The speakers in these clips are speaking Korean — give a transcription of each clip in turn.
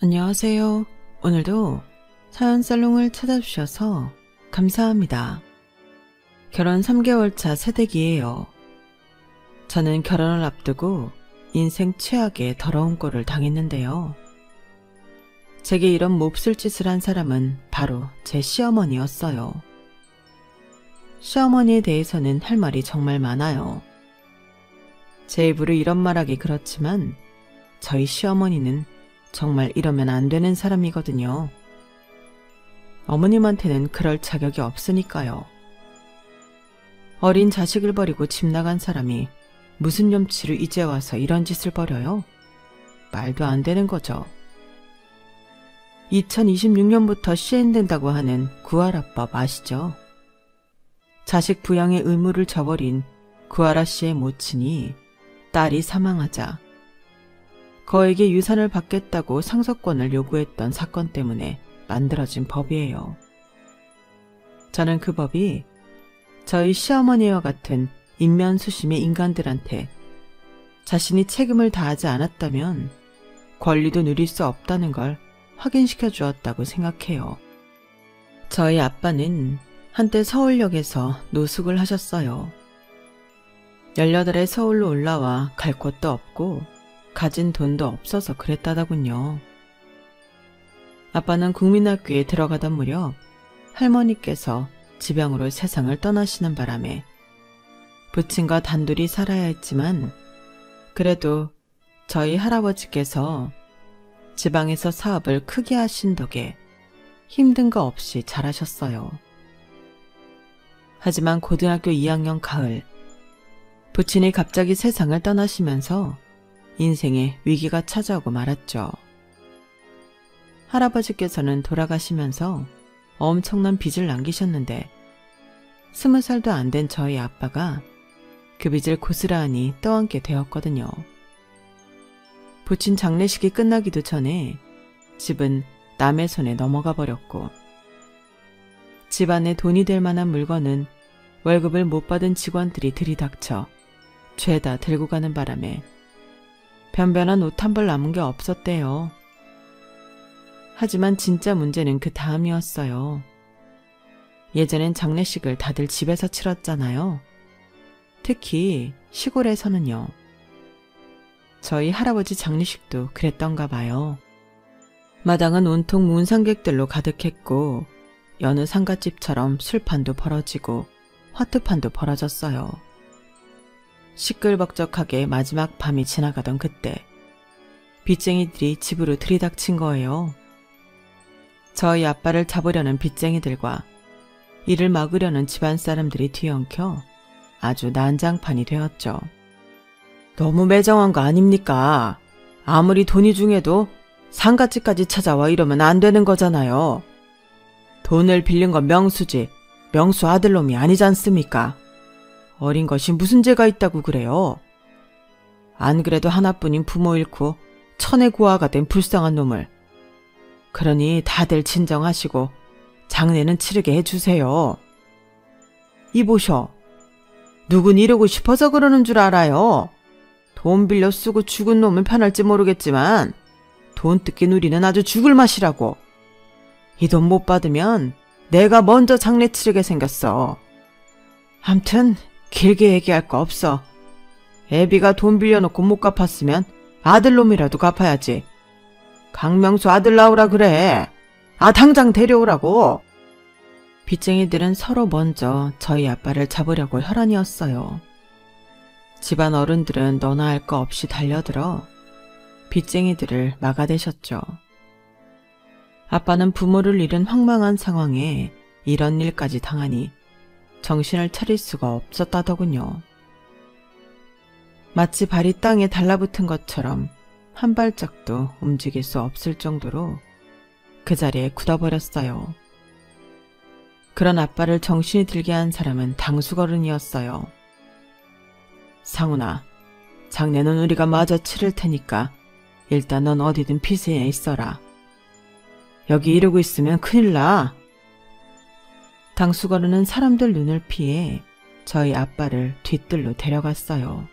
안녕하세요. 오늘도 사연살롱을 찾아주셔서 감사합니다. 결혼 3개월 차 새댁이에요. 저는 결혼을 앞두고 인생 최악의 더러운 꼴을 당했는데요. 제게 이런 몹쓸 짓을 한 사람은 바로 제 시어머니였어요. 시어머니에 대해서는 할 말이 정말 많아요. 제 입으로 이런 말하기 그렇지만 저희 시어머니는 정말 이러면 안 되는 사람이거든요. 어머님한테는 그럴 자격이 없으니까요. 어린 자식을 버리고 집 나간 사람이 무슨 염치로 이제 와서 이런 짓을 벌여요? 말도 안 되는 거죠. 2026년부터 시행된다고 하는 구하라법 아시죠? 자식 부양의 의무를 저버린 구하라 씨의 모친이 딸이 사망하자 거에게 유산을 받겠다고 상속권을 요구했던 사건 때문에 만들어진 법이에요. 저는 그 법이 저희 시어머니와 같은 인면수심의 인간들한테 자신이 책임을 다하지 않았다면 권리도 누릴 수 없다는 걸 확인시켜 주었다고 생각해요. 저희 아빠는 한때 서울역에서 노숙을 하셨어요. 18에 서울로 올라와 갈 곳도 없고 가진 돈도 없어서 그랬다더군요. 아빠는 국민학교에 들어가던 무렵 할머니께서 지병으로 세상을 떠나시는 바람에 부친과 단둘이 살아야 했지만 그래도 저희 할아버지께서 지방에서 사업을 크게 하신 덕에 힘든 거 없이 잘하셨어요. 하지만 고등학교 2학년 가을 부친이 갑자기 세상을 떠나시면서 인생에 위기가 찾아오고 말았죠. 할아버지께서는 돌아가시면서 엄청난 빚을 남기셨는데 20살도 안 된 저희 아빠가 그 빚을 고스란히 떠안게 되었거든요. 부친 장례식이 끝나기도 전에 집은 남의 손에 넘어가 버렸고 집안에 돈이 될 만한 물건은 월급을 못 받은 직원들이 들이닥쳐 죄다 들고 가는 바람에 변변한 옷 한 벌 남은 게 없었대요. 하지만 진짜 문제는 그 다음이었어요. 예전엔 장례식을 다들 집에서 치렀잖아요. 특히 시골에서는요. 저희 할아버지 장례식도 그랬던가 봐요. 마당은 온통 문상객들로 가득했고 여느 상갓집처럼 술판도 벌어지고 화투판도 벌어졌어요. 시끌벅적하게 마지막 밤이 지나가던 그때 빚쟁이들이 집으로 들이닥친 거예요. 저희 아빠를 잡으려는 빚쟁이들과 이를 막으려는 집안 사람들이 뒤엉켜 아주 난장판이 되었죠. 너무 매정한 거 아닙니까? 아무리 돈이 중에도 상갓집까지 찾아와 이러면 안 되는 거잖아요. 돈을 빌린 건 명수지 명수 아들놈이 아니지 않습니까? 어린 것이 무슨 죄가 있다고 그래요? 안 그래도 하나뿐인 부모 잃고 천의 고아가 된 불쌍한 놈을. 그러니 다들 진정하시고 장례는 치르게 해주세요. 이보셔. 누군 이러고 싶어서 그러는 줄 알아요. 돈 빌려 쓰고 죽은 놈은 편할지 모르겠지만 돈 뜯기 누리는 아주 죽을 맛이라고. 이 돈 못 받으면 내가 먼저 장례 치르게 생겼어. 암튼 길게 얘기할 거 없어. 애비가 돈 빌려놓고 못 갚았으면 아들놈이라도 갚아야지. 강명수 아들 나오라 그래. 당장 데려오라고. 빚쟁이들은 서로 먼저 저희 아빠를 잡으려고 혈안이었어요. 집안 어른들은 너나 할 거 없이 달려들어 빚쟁이들을 막아대셨죠. 아빠는 부모를 잃은 황망한 상황에 이런 일까지 당하니 정신을 차릴 수가 없었다더군요. 마치 발이 땅에 달라붙은 것처럼 한 발짝도 움직일 수 없을 정도로 그 자리에 굳어버렸어요. 그런 아빠를 정신이 들게 한 사람은 당수거른이었어요. 상훈아, 장례는 우리가 마저 치를 테니까 일단 넌 어디든 피세에 있어라. 여기 이러고 있으면 큰일 나. 당수거른은 사람들 눈을 피해 저희 아빠를 뒤뜰로 데려갔어요.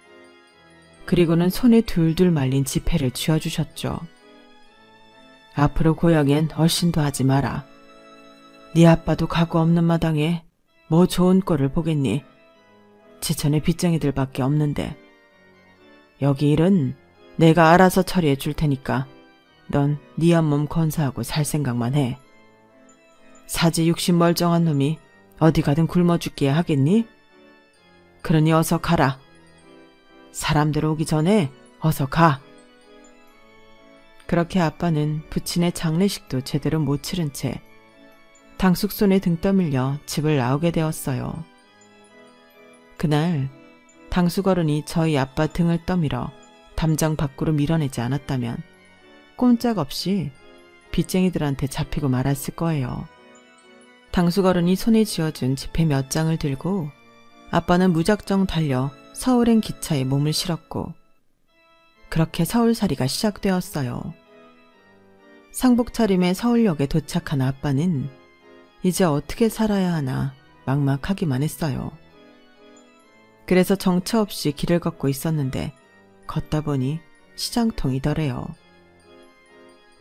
그리고는 손에 둘둘 말린 지폐를 쥐어주셨죠. 앞으로 고향엔 얼씬도 하지 마라. 네 아빠도 가구 없는 마당에 뭐 좋은 꼴을 보겠니? 지천에 빚쟁이들밖에 없는데. 여기 일은 내가 알아서 처리해 줄 테니까 넌 네 한몸 건사하고 살 생각만 해. 사지 육신 멀쩡한 놈이 어디 가든 굶어 죽기야 하겠니? 그러니 어서 가라. 사람들 오기 전에 어서 가. 그렇게 아빠는 부친의 장례식도 제대로 못 치른 채 당숙손에 등 떠밀려 집을 나오게 되었어요. 그날 당숙어른이 저희 아빠 등을 떠밀어 담장 밖으로 밀어내지 않았다면 꼼짝없이 빚쟁이들한테 잡히고 말았을 거예요. 당숙어른이 손에 쥐어준 지폐 몇 장을 들고 아빠는 무작정 달려 서울행 기차에 몸을 실었고 그렇게 서울살이가 시작되었어요. 상복 차림에 서울역에 도착한 아빠는 이제 어떻게 살아야 하나 막막하기만 했어요. 그래서 정처 없이 길을 걷고 있었는데 걷다 보니 시장통이더래요.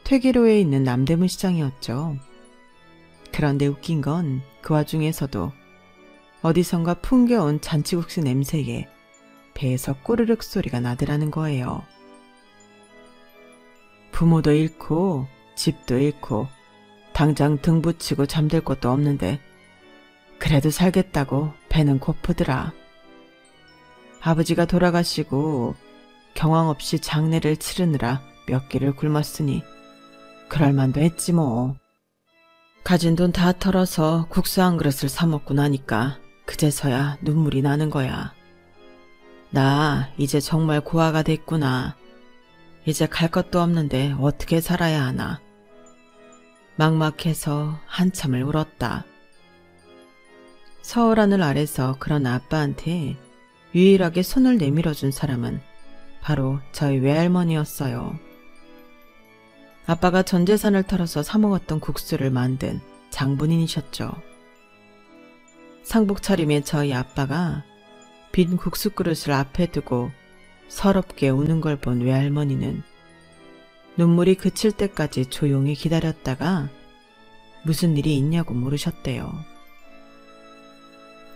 퇴계로에 있는 남대문 시장이었죠. 그런데 웃긴 건 그 와중에서도 어디선가 풍겨온 잔치국수 냄새에 배에서 꼬르륵 소리가 나더라는 거예요. 부모도 잃고 집도 잃고 당장 등 붙이고 잠들 곳도 없는데 그래도 살겠다고 배는 고프더라. 아버지가 돌아가시고 경황 없이 장례를 치르느라 몇 끼를 굶었으니 그럴만도 했지 뭐. 가진 돈 다 털어서 국수 한 그릇을 사 먹고 나니까 그제서야 눈물이 나는 거야. 나 이제 정말 고아가 됐구나. 이제 갈 것도 없는데 어떻게 살아야 하나. 막막해서 한참을 울었다. 서울 하늘 아래서 그런 아빠한테 유일하게 손을 내밀어준 사람은 바로 저희 외할머니였어요. 아빠가 전 재산을 털어서 사 먹었던 국수를 만든 장본인이셨죠. 상복 차림에 저희 아빠가 빈 국수 그릇을 앞에 두고 서럽게 우는 걸 본 외할머니는 눈물이 그칠 때까지 조용히 기다렸다가 무슨 일이 있냐고 물으셨대요.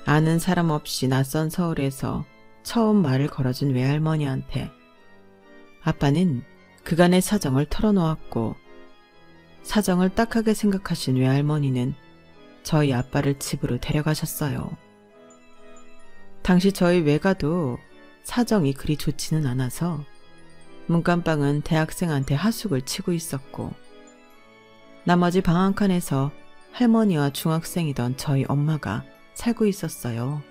아는 사람 없이 낯선 서울에서 처음 말을 걸어준 외할머니한테 아빠는 그간의 사정을 털어놓았고 사정을 딱하게 생각하신 외할머니는 저희 아빠를 집으로 데려가셨어요. 당시 저희 외가도 사정이 그리 좋지는 않아서 문간방은 대학생한테 하숙을 치고 있었고 나머지 방 한 칸에서 할머니와 중학생이던 저희 엄마가 살고 있었어요.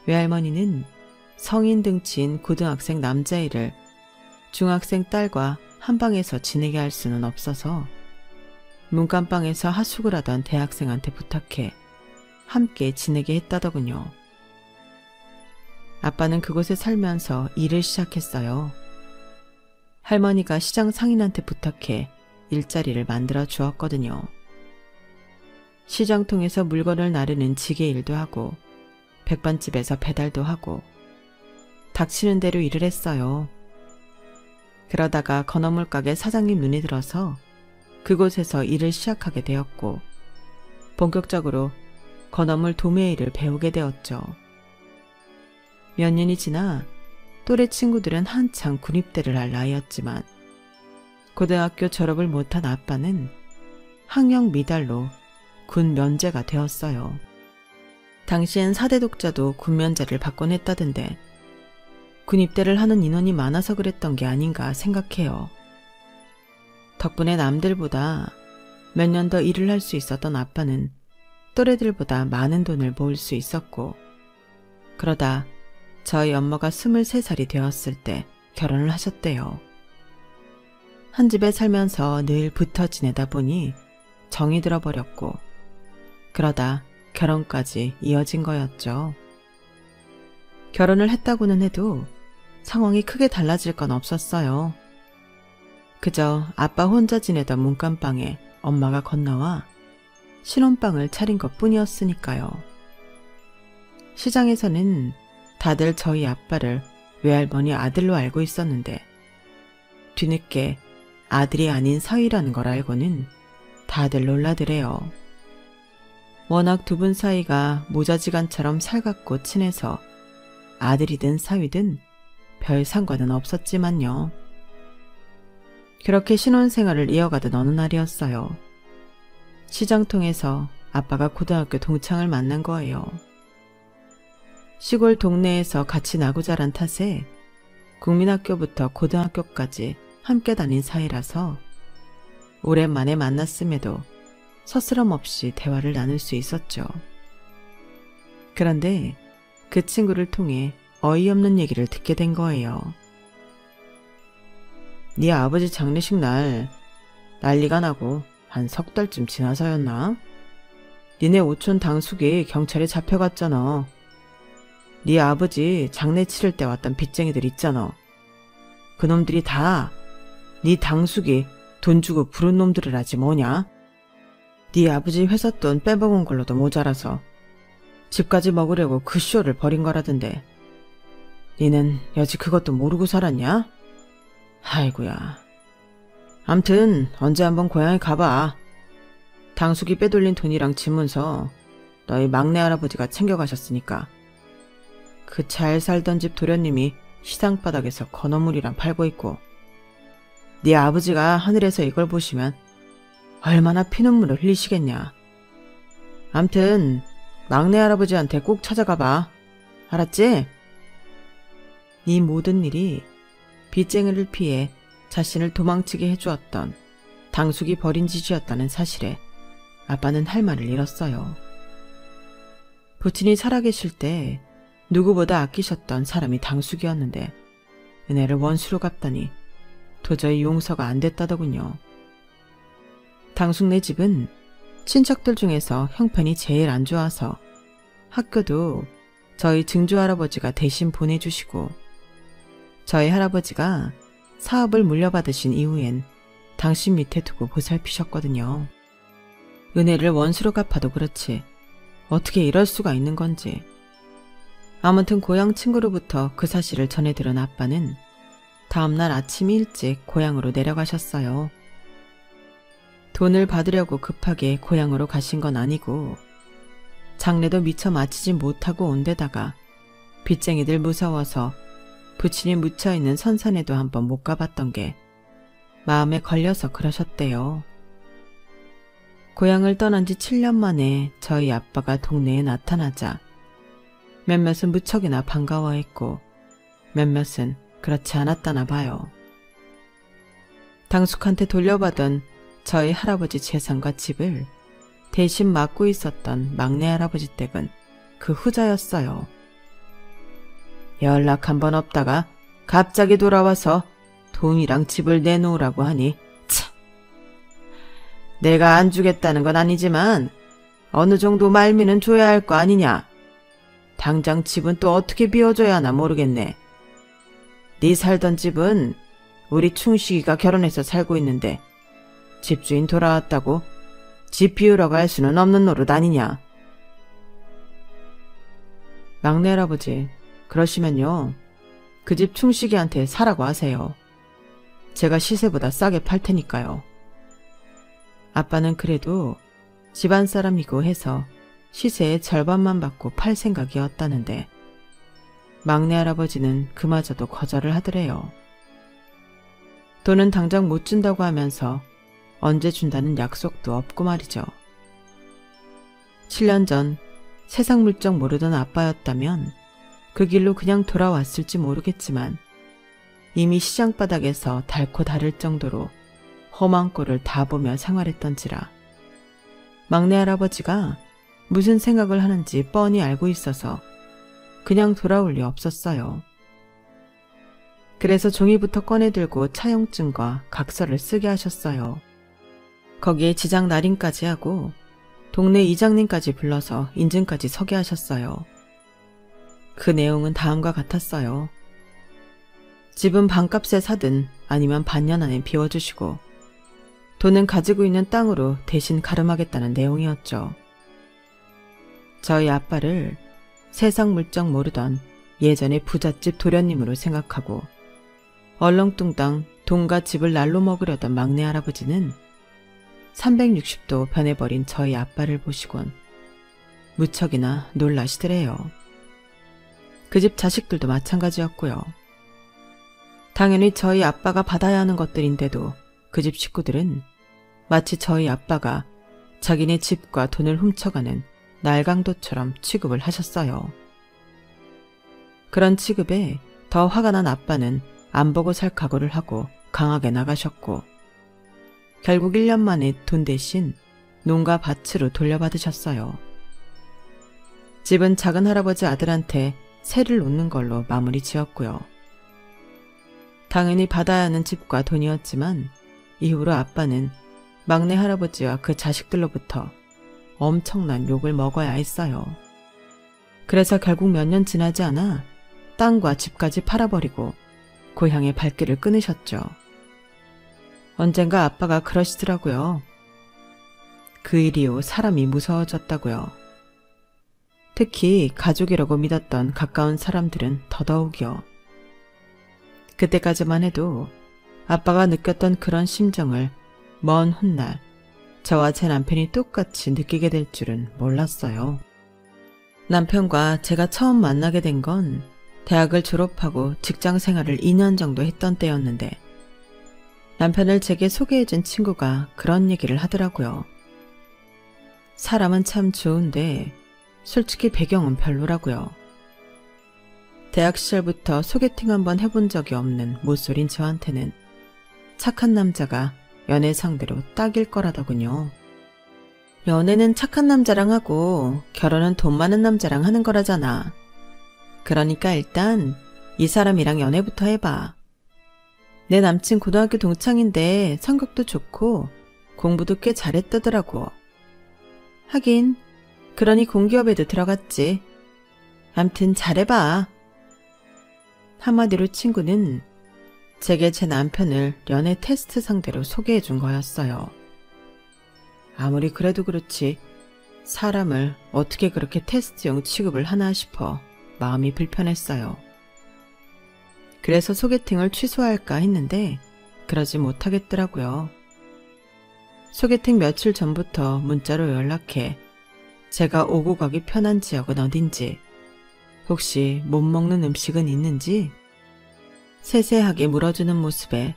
외할머니는 성인 등치인 고등학생 남자애를 중학생 딸과 한 방에서 지내게 할 수는 없어서 문간방에서 하숙을 하던 대학생한테 부탁해 함께 지내게 했다더군요. 아빠는 그곳에 살면서 일을 시작했어요. 할머니가 시장 상인한테 부탁해 일자리를 만들어 주었거든요. 시장통에서 물건을 나르는 지게 일도 하고 백반집에서 배달도 하고 닥치는 대로 일을 했어요. 그러다가 건어물 가게 사장님 눈이 들어서 그곳에서 일을 시작하게 되었고 본격적으로 건어물 도매 일을 배우게 되었죠. 몇 년이 지나 또래 친구들은 한창 군입대를 할 나이였지만 고등학교 졸업을 못한 아빠는 학력 미달로 군 면제가 되었어요. 당시엔 4대 독자도 군 면제를 받곤 했다던데 군입대를 하는 인원이 많아서 그랬던 게 아닌가 생각해요. 덕분에 남들보다 몇 년 더 일을 할 수 있었던 아빠는 또래들보다 많은 돈을 모을 수 있었고 그러다 저희 엄마가 23살이 되었을 때 결혼을 하셨대요. 한 집에 살면서 늘 붙어 지내다 보니 정이 들어버렸고 그러다 결혼까지 이어진 거였죠. 결혼을 했다고는 해도 상황이 크게 달라질 건 없었어요. 그저 아빠 혼자 지내던 문간방에 엄마가 건너와 신혼방을 차린 것뿐이었으니까요. 시장에서는 다들 저희 아빠를 외할머니 아들로 알고 있었는데 뒤늦게 아들이 아닌 사위라는 걸 알고는 다들 놀라더래요. 워낙 두 분 사이가 모자지간처럼 살갑고 친해서 아들이든 사위든 별 상관은 없었지만요. 그렇게 신혼생활을 이어가던 어느 날이었어요. 시장통에서 아빠가 고등학교 동창을 만난 거예요. 시골 동네에서 같이 나고 자란 탓에 국민학교부터 고등학교까지 함께 다닌 사이라서 오랜만에 만났음에도 서스럼 없이 대화를 나눌 수 있었죠. 그런데 그 친구를 통해 어이없는 얘기를 듣게 된 거예요. 네 아버지 장례식 날 난리가 나고 한 석 달쯤 지나서였나? 니네 오촌 당숙이 경찰에 잡혀갔잖아. 네 아버지 장례 치를 때 왔던 빚쟁이들 있잖아. 그놈들이 다 네 당숙이 돈 주고 부른 놈들이라지 뭐냐? 네 아버지 회사 돈 빼먹은 걸로도 모자라서 집까지 먹으려고 그 쇼를 벌인 거라던데. 니는 여지 그것도 모르고 살았냐? 아이고야. 암튼 언제 한번 고향에 가봐. 당숙이 빼돌린 돈이랑 지문서 너희 막내 할아버지가 챙겨가셨으니까. 그 잘 살던 집 도련님이 시상바닥에서 건어물이랑 팔고 있고, 네 아버지가 하늘에서 이걸 보시면 얼마나 피눈물을 흘리시겠냐. 암튼 막내 할아버지한테 꼭 찾아가봐. 알았지? 이 모든 일이 빚쟁이를 피해 자신을 도망치게 해주었던 당숙이 벌인 짓이었다는 사실에 아빠는 할 말을 잃었어요. 부친이 살아계실 때 누구보다 아끼셨던 사람이 당숙이었는데 은혜를 원수로 갚다니 도저히 용서가 안 됐다더군요. 당숙네 집은 친척들 중에서 형편이 제일 안 좋아서 학교도 저희 증조할아버지가 대신 보내주시고, 저희 할아버지가 사업을 물려받으신 이후엔 당신 밑에 두고 보살피셨거든요. 은혜를 원수로 갚아도 그렇지 어떻게 이럴 수가 있는 건지. 아무튼 고향 친구로부터 그 사실을 전해 들은 아빠는 다음날 아침 일찍 고향으로 내려가셨어요. 돈을 받으려고 급하게 고향으로 가신 건 아니고 장례도 미처 마치지 못하고 온 데다가 빚쟁이들 무서워서 부친이 묻혀있는 선산에도 한번 못 가봤던 게 마음에 걸려서 그러셨대요. 고향을 떠난 지 7년 만에 저희 아빠가 동네에 나타나자 몇몇은 무척이나 반가워했고 몇몇은 그렇지 않았다나 봐요. 당숙한테 돌려받은 저희 할아버지 재산과 집을 대신 맡고 있었던 막내 할아버지 댁은 그 후자였어요. 연락 한번 없다가 갑자기 돌아와서 돈이랑 집을 내놓으라고 하니 참. 내가 안 주겠다는 건 아니지만 어느 정도 말미는 줘야 할 거 아니냐. 당장 집은 또 어떻게 비워줘야 하나 모르겠네. 네 살던 집은 우리 충식이가 결혼해서 살고 있는데 집주인 돌아왔다고 집 비우라고 할 수는 없는 노릇 아니냐. 막내 할아버지, 그러시면요, 그 집 충식이한테 사라고 하세요. 제가 시세보다 싸게 팔 테니까요. 아빠는 그래도 집안 사람이고 해서 시세의 절반만 받고 팔 생각이었다는데 막내 할아버지는 그마저도 거절을 하더래요. 돈은 당장 못 준다고 하면서 언제 준다는 약속도 없고 말이죠. 7년 전 세상 물정 모르던 아빠였다면 그 길로 그냥 돌아왔을지 모르겠지만 이미 시장바닥에서 닳고 닳을 정도로 험한 꼴을 다 보며 생활했던지라 막내 할아버지가 무슨 생각을 하는지 뻔히 알고 있어서 그냥 돌아올 리 없었어요. 그래서 종이부터 꺼내들고 차용증과 각서를 쓰게 하셨어요. 거기에 지장 날인까지 하고 동네 이장님까지 불러서 인증까지 서게 하셨어요. 그 내용은 다음과 같았어요. 집은 반값에 사든 아니면 반년 안에 비워주시고 돈은 가지고 있는 땅으로 대신 가름하겠다는 내용이었죠. 저희 아빠를 세상 물정 모르던 예전의 부잣집 도련님으로 생각하고 얼렁뚱땅 돈과 집을 날로 먹으려던 막내 할아버지는 360도 변해버린 저희 아빠를 보시곤 무척이나 놀라시더래요. 그 집 자식들도 마찬가지였고요. 당연히 저희 아빠가 받아야 하는 것들인데도 그 집 식구들은 마치 저희 아빠가 자기네 집과 돈을 훔쳐가는 날강도처럼 취급을 하셨어요. 그런 취급에 더 화가 난 아빠는 안 보고 살 각오를 하고 강하게 나가셨고 결국 1년 만에 돈 대신 농가 밭으로 돌려받으셨어요. 집은 작은 할아버지 아들한테 세를 놓는 걸로 마무리 지었고요. 당연히 받아야 하는 집과 돈이었지만 이후로 아빠는 막내 할아버지와 그 자식들로부터 엄청난 욕을 먹어야 했어요. 그래서 결국 몇 년 지나지 않아 땅과 집까지 팔아버리고 고향의 발길을 끊으셨죠. 언젠가 아빠가 그러시더라고요. 그 일이요 사람이 무서워졌다고요. 특히 가족이라고 믿었던 가까운 사람들은 더더욱이요. 그때까지만 해도 아빠가 느꼈던 그런 심정을 먼 훗날 저와 제 남편이 똑같이 느끼게 될 줄은 몰랐어요. 남편과 제가 처음 만나게 된 건 대학을 졸업하고 직장 생활을 2년 정도 했던 때였는데 남편을 제게 소개해준 친구가 그런 얘기를 하더라고요. 사람은 참 좋은데 솔직히 배경은 별로라고요. 대학 시절부터 소개팅 한번 해본 적이 없는 모쏠인 저한테는 착한 남자가 연애 상대로 딱일 거라더군요. 연애는 착한 남자랑 하고 결혼은 돈 많은 남자랑 하는 거라잖아. 그러니까 일단 이 사람이랑 연애부터 해봐. 내 남친 고등학교 동창인데 성격도 좋고 공부도 꽤 잘했다더라고. 하긴 그러니 공기업에도 들어갔지. 암튼 잘해봐. 한마디로 친구는 제게 제 남편을 연애 테스트 상대로 소개해준 거였어요. 아무리 그래도 그렇지 사람을 어떻게 그렇게 테스트용 취급을 하나 싶어 마음이 불편했어요. 그래서 소개팅을 취소할까 했는데 그러지 못하겠더라고요. 소개팅 며칠 전부터 문자로 연락해 제가 오고 가기 편한 지역은 어딘지, 혹시 못 먹는 음식은 있는지 세세하게 물어주는 모습에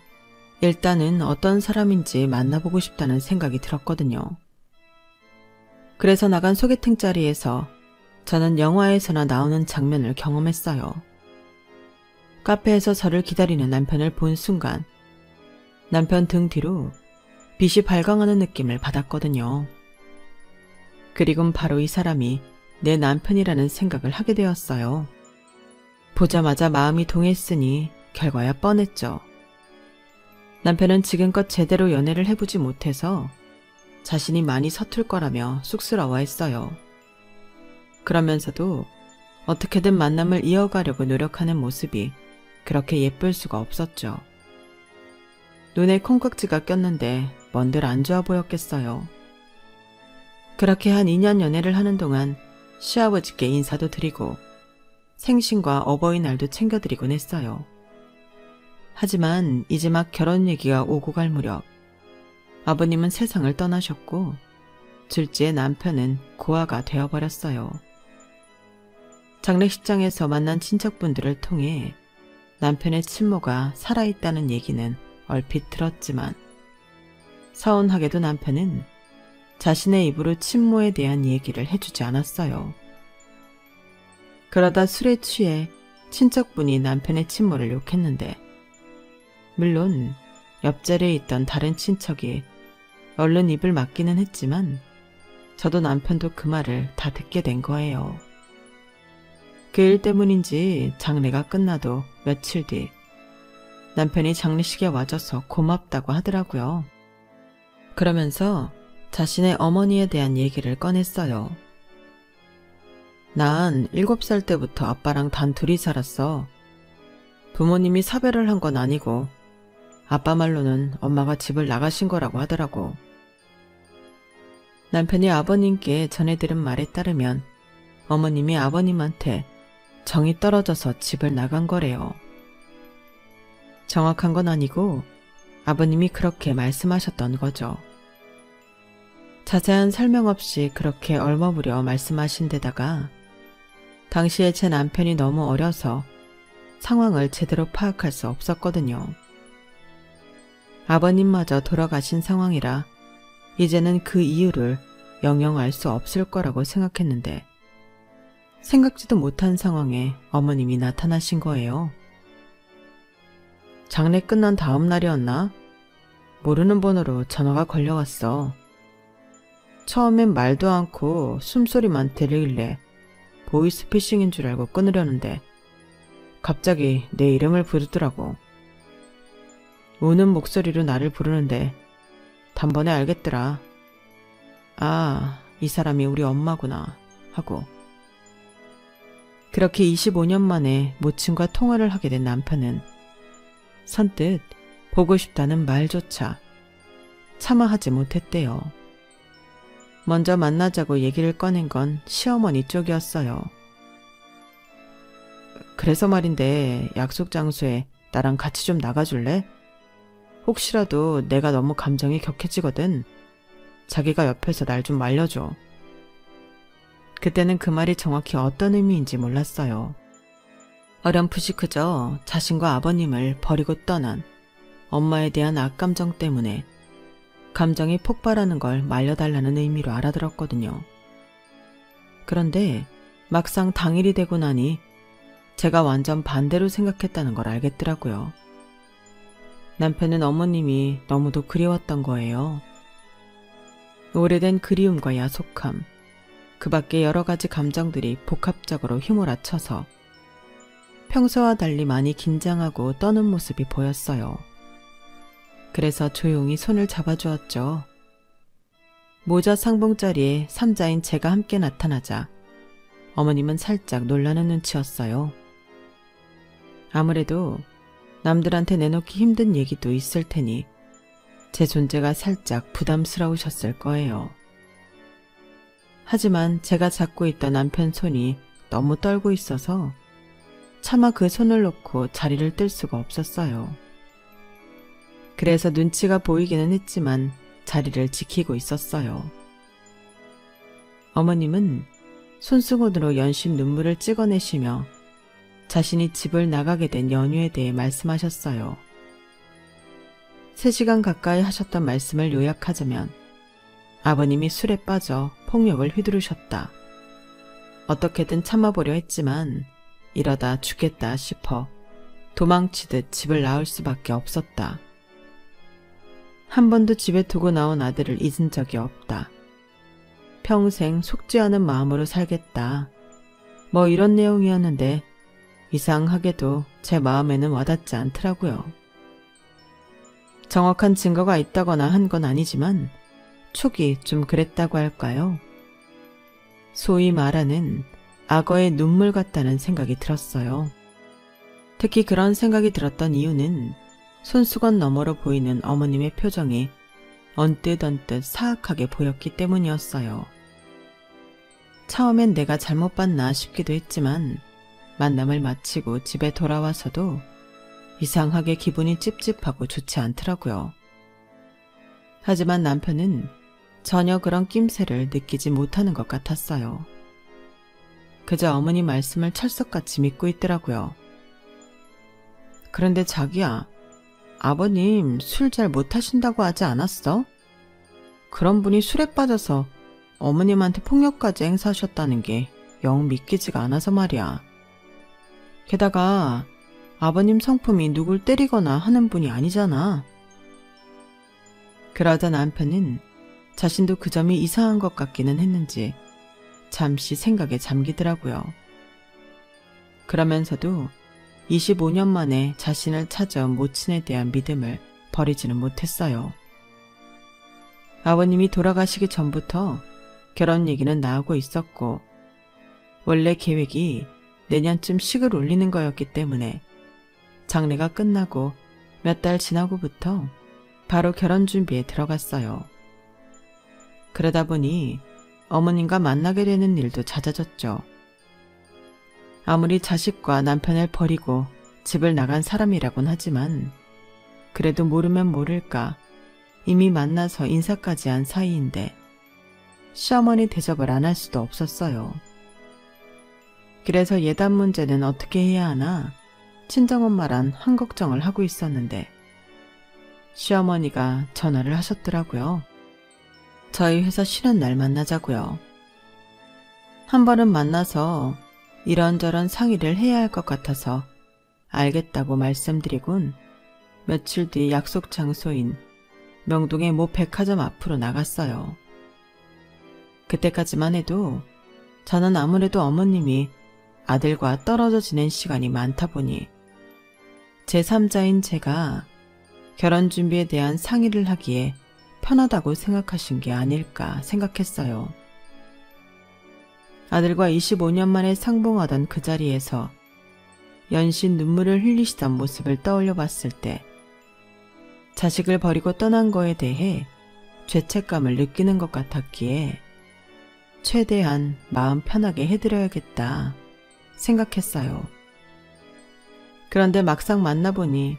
일단은 어떤 사람인지 만나보고 싶다는 생각이 들었거든요. 그래서 나간 소개팅 자리에서 저는 영화에서나 나오는 장면을 경험했어요. 카페에서 저를 기다리는 남편을 본 순간 남편 등 뒤로 빛이 발광하는 느낌을 받았거든요. 그리곤 바로 이 사람이 내 남편이라는 생각을 하게 되었어요. 보자마자 마음이 동했으니 결과야 뻔했죠. 남편은 지금껏 제대로 연애를 해보지 못해서 자신이 많이 서툴 거라며 쑥스러워했어요. 그러면서도 어떻게든 만남을 이어가려고 노력하는 모습이 그렇게 예쁠 수가 없었죠. 눈에 콩깍지가 꼈는데 뭔들 안 좋아 보였겠어요. 그렇게 한 2년 연애를 하는 동안 시아버지께 인사도 드리고 생신과 어버이날도 챙겨드리곤 했어요. 하지만 이제 막 결혼 얘기가 오고 갈 무렵 아버님은 세상을 떠나셨고 둘째 남편은 고아가 되어버렸어요. 장례식장에서 만난 친척분들을 통해 남편의 친모가 살아있다는 얘기는 얼핏 들었지만 서운하게도 남편은 자신의 입으로 친모에 대한 얘기를 해주지 않았어요. 그러다 술에 취해 친척분이 남편의 친모를 욕했는데 물론 옆자리에 있던 다른 친척이 얼른 입을 막기는 했지만 저도 남편도 그 말을 다 듣게 된 거예요. 그 일 때문인지 장례가 끝나도 며칠 뒤 남편이 장례식에 와줘서 고맙다고 하더라고요. 그러면서 자신의 어머니에 대한 얘기를 꺼냈어요. 난 7살 때부터 아빠랑 단둘이 살았어. 부모님이 사별을 한 건 아니고 아빠 말로는 엄마가 집을 나가신 거라고 하더라고. 남편이 아버님께 전해들은 말에 따르면 어머님이 아버님한테 정이 떨어져서 집을 나간 거래요. 정확한 건 아니고 아버님이 그렇게 말씀하셨던 거죠. 자세한 설명 없이 그렇게 얼머무려 말씀하신 데다가 당시에 제 남편이 너무 어려서 상황을 제대로 파악할 수 없었거든요. 아버님마저 돌아가신 상황이라 이제는 그 이유를 영영 알 수 없을 거라고 생각했는데 생각지도 못한 상황에 어머님이 나타나신 거예요. 장례 끝난 다음 날이었나? 모르는 번호로 전화가 걸려왔어. 처음엔 말도 않고 숨소리만 들리길래 보이스피싱인 줄 알고 끊으려는데 갑자기 내 이름을 부르더라고. 우는 목소리로 나를 부르는데 단번에 알겠더라. 아, 이 사람이 우리 엄마구나 하고. 그렇게 25년 만에 모친과 통화를 하게 된 남편은 선뜻 보고 싶다는 말조차 차마 하지 못했대요. 먼저 만나자고 얘기를 꺼낸 건 시어머니 쪽이었어요. 그래서 말인데 약속 장소에 나랑 같이 좀 나가줄래? 혹시라도 내가 너무 감정이 격해지거든. 자기가 옆에서 날 좀 말려줘. 그때는 그 말이 정확히 어떤 의미인지 몰랐어요. 어렴풋이 그저 자신과 아버님을 버리고 떠난 엄마에 대한 악감정 때문에 감정이 폭발하는 걸 말려달라는 의미로 알아들었거든요. 그런데 막상 당일이 되고 나니 제가 완전 반대로 생각했다는 걸 알겠더라고요. 남편은 어머님이 너무도 그리웠던 거예요. 오래된 그리움과 야속함, 그 밖에 여러 가지 감정들이 복합적으로 휘몰아쳐서 평소와 달리 많이 긴장하고 떠는 모습이 보였어요. 그래서 조용히 손을 잡아주었죠. 모자 상봉자리에 삼자인 제가 함께 나타나자 어머님은 살짝 놀라는 눈치였어요. 아무래도 남들한테 내놓기 힘든 얘기도 있을 테니 제 존재가 살짝 부담스러우셨을 거예요. 하지만 제가 잡고 있던 남편 손이 너무 떨고 있어서 차마 그 손을 놓고 자리를 뜰 수가 없었어요. 그래서 눈치가 보이기는 했지만 자리를 지키고 있었어요. 어머님은 손수건으로 연신 눈물을 찍어내시며 자신이 집을 나가게 된 연유에 대해 말씀하셨어요. 3시간 가까이 하셨던 말씀을 요약하자면 아버님이 술에 빠져 폭력을 휘두르셨다. 어떻게든 참아보려 했지만 이러다 죽겠다 싶어 도망치듯 집을 나올 수밖에 없었다. 한 번도 집에 두고 나온 아들을 잊은 적이 없다. 평생 속지 않은 마음으로 살겠다. 뭐 이런 내용이었는데 이상하게도 제 마음에는 와닿지 않더라고요. 정확한 증거가 있다거나 한 건 아니지만 촉이 좀 그랬다고 할까요? 소위 말하는 악어의 눈물 같다는 생각이 들었어요. 특히 그런 생각이 들었던 이유는 손수건 너머로 보이는 어머님의 표정이 언뜻 사악하게 보였기 때문이었어요. 처음엔 내가 잘못 봤나 싶기도 했지만 만남을 마치고 집에 돌아와서도 이상하게 기분이 찝찝하고 좋지 않더라고요. 하지만 남편은 전혀 그런 낌새를 느끼지 못하는 것 같았어요. 그저 어머니 말씀을 철석같이 믿고 있더라고요. 그런데 자기야, 아버님 술 잘 못하신다고 하지 않았어? 그런 분이 술에 빠져서 어머님한테 폭력까지 행사하셨다는 게 영 믿기지가 않아서 말이야. 게다가 아버님 성품이 누굴 때리거나 하는 분이 아니잖아. 그러자 남편은 자신도 그 점이 이상한 것 같기는 했는지 잠시 생각에 잠기더라고요. 그러면서도 25년 만에 자신을 찾아온 모친에 대한 믿음을 버리지는 못했어요. 아버님이 돌아가시기 전부터 결혼 얘기는 나오고 있었고 원래 계획이 내년쯤 식을 올리는 거였기 때문에 장례가 끝나고 몇 달 지나고부터 바로 결혼 준비에 들어갔어요. 그러다 보니 어머님과 만나게 되는 일도 잦아졌죠. 아무리 자식과 남편을 버리고 집을 나간 사람이라곤 하지만 그래도 모르면 모를까 이미 만나서 인사까지 한 사이인데 시어머니 대접을 안 할 수도 없었어요. 그래서 예단 문제는 어떻게 해야 하나 친정엄마란 한 걱정을 하고 있었는데 시어머니가 전화를 하셨더라고요. 저희 회사 쉬는 날 만나자고요. 한 번은 만나서 이런저런 상의를 해야 할 것 같아서 알겠다고 말씀드리곤 며칠 뒤 약속 장소인 명동의 모 백화점 앞으로 나갔어요. 그때까지만 해도 저는 아무래도 어머님이 아들과 떨어져 지낸 시간이 많다 보니 제3자인 제가 결혼 준비에 대한 상의를 하기에 편하다고 생각하신 게 아닐까 생각했어요. 아들과 25년 만에 상봉하던 그 자리에서 연신 눈물을 흘리시던 모습을 떠올려 봤을 때 자식을 버리고 떠난 거에 대해 죄책감을 느끼는 것 같았기에 최대한 마음 편하게 해드려야겠다 생각했어요. 그런데 막상 만나보니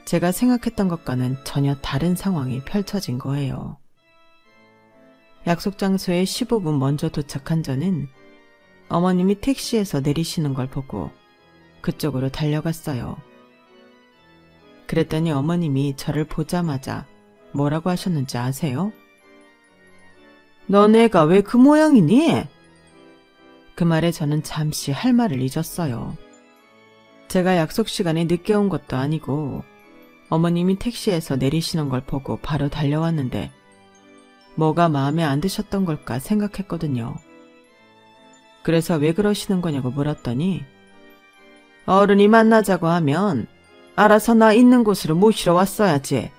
제가 생각했던 것과는 전혀 다른 상황이 펼쳐진 거예요. 약속 장소에 15분 먼저 도착한 저는 어머님이 택시에서 내리시는 걸 보고 그쪽으로 달려갔어요. 그랬더니 어머님이 저를 보자마자 뭐라고 하셨는지 아세요? 너네가 왜 그 모양이니? 그 말에 저는 잠시 할 말을 잊었어요. 제가 약속 시간에 늦게 온 것도 아니고 어머님이 택시에서 내리시는 걸 보고 바로 달려왔는데 뭐가 마음에 안 드셨던 걸까 생각했거든요. 그래서 왜 그러시는 거냐고 물었더니 어른이 만나자고 하면 알아서 나 있는 곳으로 모시러 왔어야지.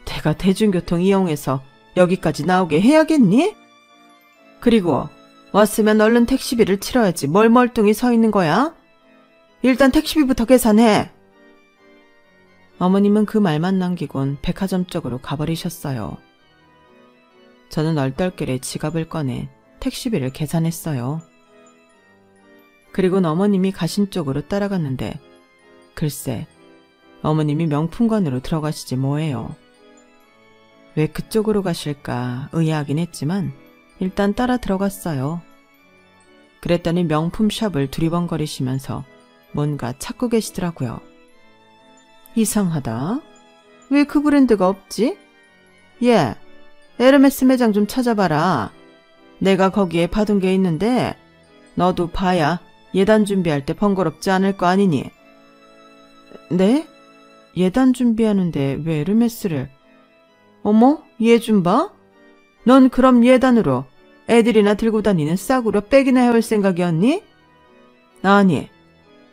내가 대중교통 이용해서 여기까지 나오게 해야겠니? 그리고 왔으면 얼른 택시비를 치러야지 뭘 멀뚱히 서 있는 거야? 일단 택시비부터 계산해. 어머님은 그 말만 남기곤 백화점 쪽으로 가버리셨어요. 저는 얼떨결에 지갑을 꺼내 택시비를 계산했어요. 그리고는 어머님이 가신 쪽으로 따라갔는데 글쎄 어머님이 명품관으로 들어가시지 뭐예요. 왜 그쪽으로 가실까 의아하긴 했지만 일단 따라 들어갔어요. 그랬더니 명품숍을 두리번거리시면서 뭔가 찾고 계시더라고요. 이상하다. 왜 그 브랜드가 없지? 얘, 에르메스 매장 좀 찾아봐라. 내가 거기에 받은 게 있는데 너도 봐야 예단 준비할 때 번거롭지 않을 거 아니니? 네? 예단 준비하는데 왜 에르메스를? 어머, 얘 좀 봐. 넌 그럼 예단으로 애들이나 들고 다니는 싸구려 백이나 해올 생각이었니? 아니,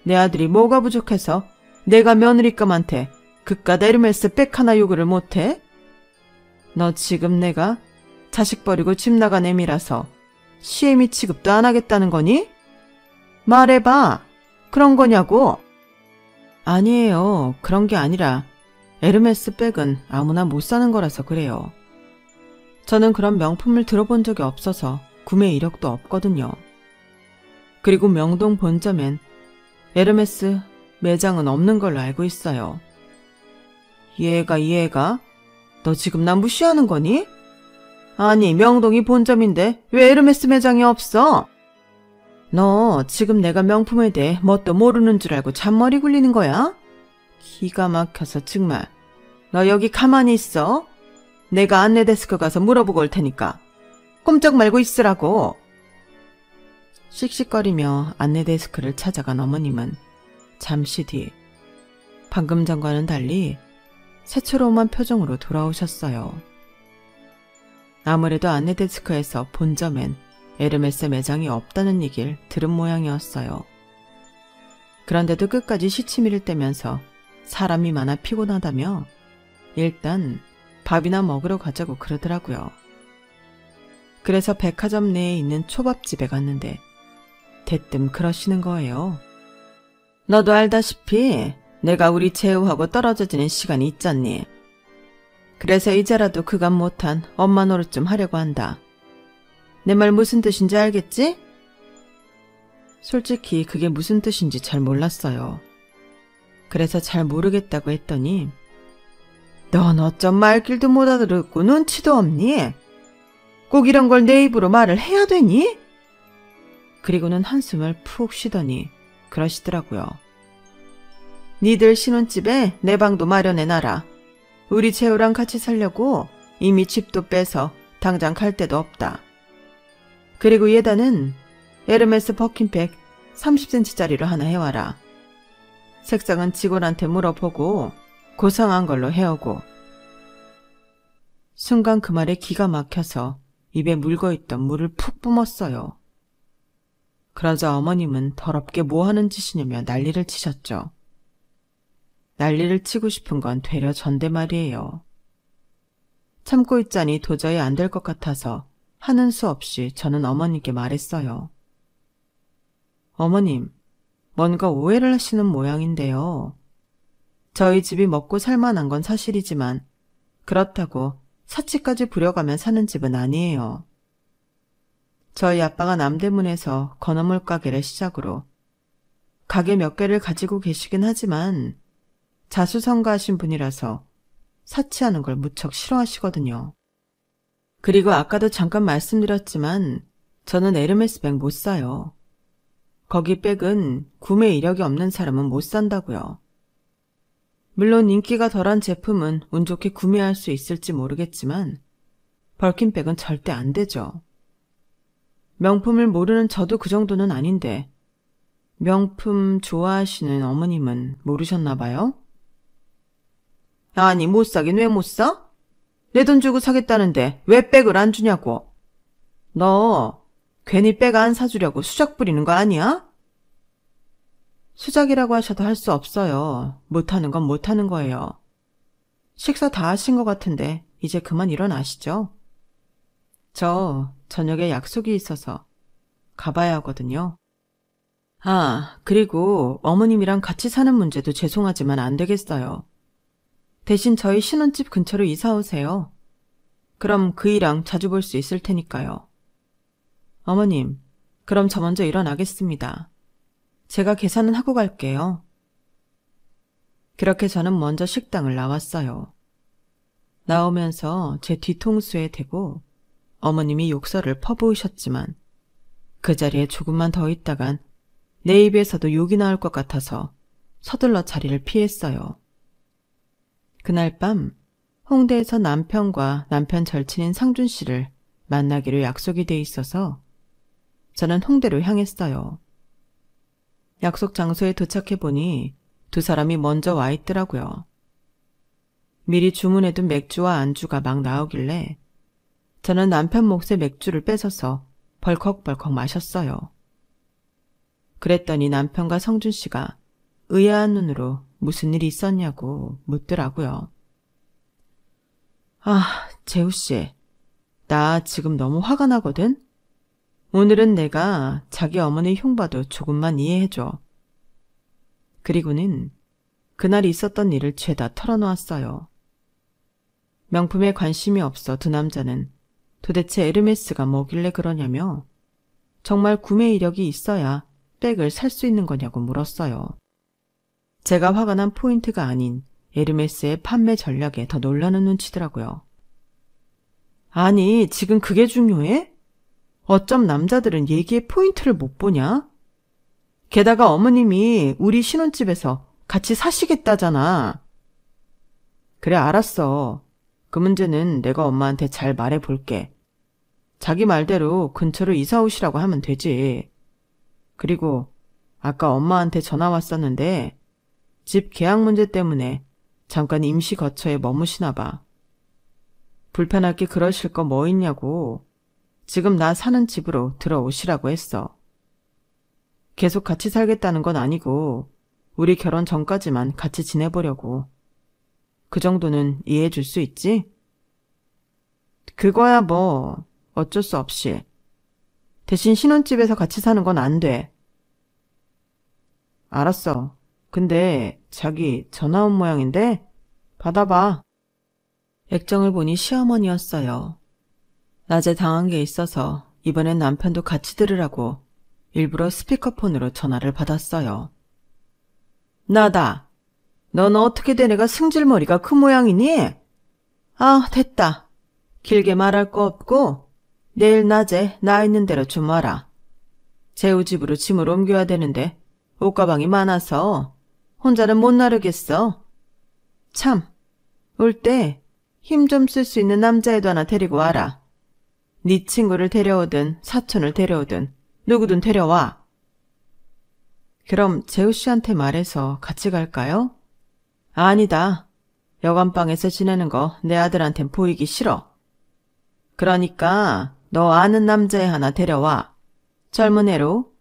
내 아들이 뭐가 부족해서 내가 며느리감한테 그깟 에르메스 백 하나 요구를 못해? 너 지금 내가 자식 버리고 집 나간 애미라서 시애미 취급도 안 하겠다는 거니? 말해봐. 그런 거냐고? 아니에요. 그런 게 아니라 에르메스 백은 아무나 못 사는 거라서 그래요. 저는 그런 명품을 들어본 적이 없어서 구매 이력도 없거든요. 그리고 명동 본점엔 에르메스 매장은 없는 걸로 알고 있어요. 얘가? 너 지금 나 무시하는 거니? 아니, 명동이 본점인데 왜 에르메스 매장이 없어? 너 지금 내가 명품에 대해 뭣도 모르는 줄 알고 잔머리 굴리는 거야? 기가 막혀서 정말. 너 여기 가만히 있어. 내가 안내 데스크 가서 물어보고 올 테니까. 꼼짝 말고 있으라고. 씩씩거리며 안내 데스크를 찾아간 어머님은 잠시 뒤 방금 전과는 달리 새초롬한 표정으로 돌아오셨어요. 아무래도 안내 데스크에서 본점엔 에르메스 매장이 없다는 얘기를 들은 모양이었어요. 그런데도 끝까지 시치미를 떼면서 사람이 많아 피곤하다며 일단 밥이나 먹으러 가자고 그러더라고요. 그래서 백화점 내에 있는 초밥집에 갔는데 대뜸 그러시는 거예요. 너도 알다시피 내가 우리 재우하고 떨어져 지낸 시간이 있잖니. 그래서 이제라도 그간 못한 엄마 노릇 좀 하려고 한다. 내 말 무슨 뜻인지 알겠지? 솔직히 그게 무슨 뜻인지 잘 몰랐어요. 그래서 잘 모르겠다고 했더니 넌 어쩜 말귀도 못 알아듣고 눈치도 없니? 꼭 이런 걸 내 입으로 말을 해야 되니? 그리고는 한숨을 푹 쉬더니 그러시더라고요. 니들 신혼집에 내 방도 마련해놔라. 우리 재우랑 같이 살려고 이미 집도 빼서 당장 갈 데도 없다. 그리고 예단은 에르메스 버킨백 30cm짜리로 하나 해와라. 색상은 직원한테 물어보고 고상한 걸로 해오고. 순간 그 말에 기가 막혀서 입에 물고있던 물을 푹 뿜었어요. 그러자 어머님은 더럽게 뭐하는 짓이냐며 난리를 치셨죠. 난리를 치고 싶은 건 되려 전데 말이에요. 참고 있자니 도저히 안 될 것 같아서 하는 수 없이 저는 어머님께 말했어요. 어머님, 뭔가 오해를 하시는 모양인데요. 저희 집이 먹고 살만한 건 사실이지만 그렇다고 사치까지 부려가며 사는 집은 아니에요. 저희 아빠가 남대문에서 건어물 가게를 시작으로 가게 몇 개를 가지고 계시긴 하지만 자수성가하신 분이라서 사치하는 걸 무척 싫어하시거든요. 그리고 아까도 잠깐 말씀드렸지만 저는 에르메스 백 못 사요. 거기 백은 구매 이력이 없는 사람은 못 산다고요. 물론 인기가 덜한 제품은 운 좋게 구매할 수 있을지 모르겠지만 벌킨백은 절대 안 되죠. 명품을 모르는 저도 그 정도는 아닌데 명품 좋아하시는 어머님은 모르셨나 봐요? 아니, 못 사긴 왜 못 사? 내 돈 주고 사겠다는데 왜 백을 안 주냐고. 너 괜히 백 안 사주려고 수작 부리는 거 아니야? 수작이라고 하셔도 할 수 없어요. 못하는 건 못하는 거예요. 식사 다 하신 것 같은데 이제 그만 일어나시죠. 저 저녁에 약속이 있어서 가봐야 하거든요. 아, 그리고 어머님이랑 같이 사는 문제도 죄송하지만 안 되겠어요. 대신 저희 신혼집 근처로 이사 오세요. 그럼 그이랑 자주 볼 수 있을 테니까요. 어머님, 그럼 저 먼저 일어나겠습니다. 제가 계산은 하고 갈게요. 그렇게 저는 먼저 식당을 나왔어요. 나오면서 제 뒤통수에 대고 어머님이 욕설을 퍼부으셨지만 그 자리에 조금만 더 있다간 내 입에서도 욕이 나올 것 같아서 서둘러 자리를 피했어요. 그날 밤 홍대에서 남편과 남편 절친인 상준 씨를 만나기로 약속이 돼 있어서 저는 홍대로 향했어요. 약속 장소에 도착해보니 두 사람이 먼저 와 있더라고요. 미리 주문해둔 맥주와 안주가 막 나오길래 저는 남편 몫의 맥주를 뺏어서 벌컥벌컥 마셨어요. 그랬더니 남편과 성준 씨가 의아한 눈으로 무슨 일이 있었냐고 묻더라고요. 아, 재우 씨, 나 지금 너무 화가 나거든? 오늘은 내가 자기 어머니 흉봐도 조금만 이해해줘. 그리고는 그날 있었던 일을 죄다 털어놓았어요. 명품에 관심이 없어 두 남자는 도대체 에르메스가 뭐길래 그러냐며 정말 구매 이력이 있어야 백을 살 수 있는 거냐고 물었어요. 제가 화가 난 포인트가 아닌 에르메스의 판매 전략에 더 놀라는 눈치더라고요. 아니, 지금 그게 중요해? 어쩜 남자들은 얘기의 포인트를 못 보냐? 게다가 어머님이 우리 신혼집에서 같이 사시겠다잖아. 그래, 알았어. 그 문제는 내가 엄마한테 잘 말해볼게. 자기 말대로 근처로 이사 오시라고 하면 되지. 그리고 아까 엄마한테 전화 왔었는데 집 계약 문제 때문에 잠깐 임시 거처에 머무시나 봐. 불편할 게 그러실 거 뭐 있냐고 지금 나 사는 집으로 들어오시라고 했어. 계속 같이 살겠다는 건 아니고 우리 결혼 전까지만 같이 지내보려고. 그 정도는 이해해 줄 수 있지? 그거야 뭐 어쩔 수 없이. 대신 신혼집에서 같이 사는 건 안 돼. 알았어. 근데 자기 전화 온 모양인데 받아봐. 액정을 보니 시어머니였어요. 낮에 당한 게 있어서 이번엔 남편도 같이 들으라고 일부러 스피커폰으로 전화를 받았어요. 나다. 넌 어떻게 된 애가 승질머리가 그 모양이니? 아, 됐다. 길게 말할 거 없고 내일 낮에 나 있는 대로 좀 와라. 재우 집으로 짐을 옮겨야 되는데 옷가방이 많아서 혼자는 못 나르겠어. 참, 올 때 힘 좀 쓸 수 있는 남자애도 하나 데리고 와라. 네 친구를 데려오든 사촌을 데려오든 누구든 데려와. 그럼 재우 씨한테 말해서 같이 갈까요? 아니다. 여관방에서 지내는 거 내 아들한텐 보이기 싫어. 그러니까 너 아는 남자애 하나 데려와. 젊은 애로.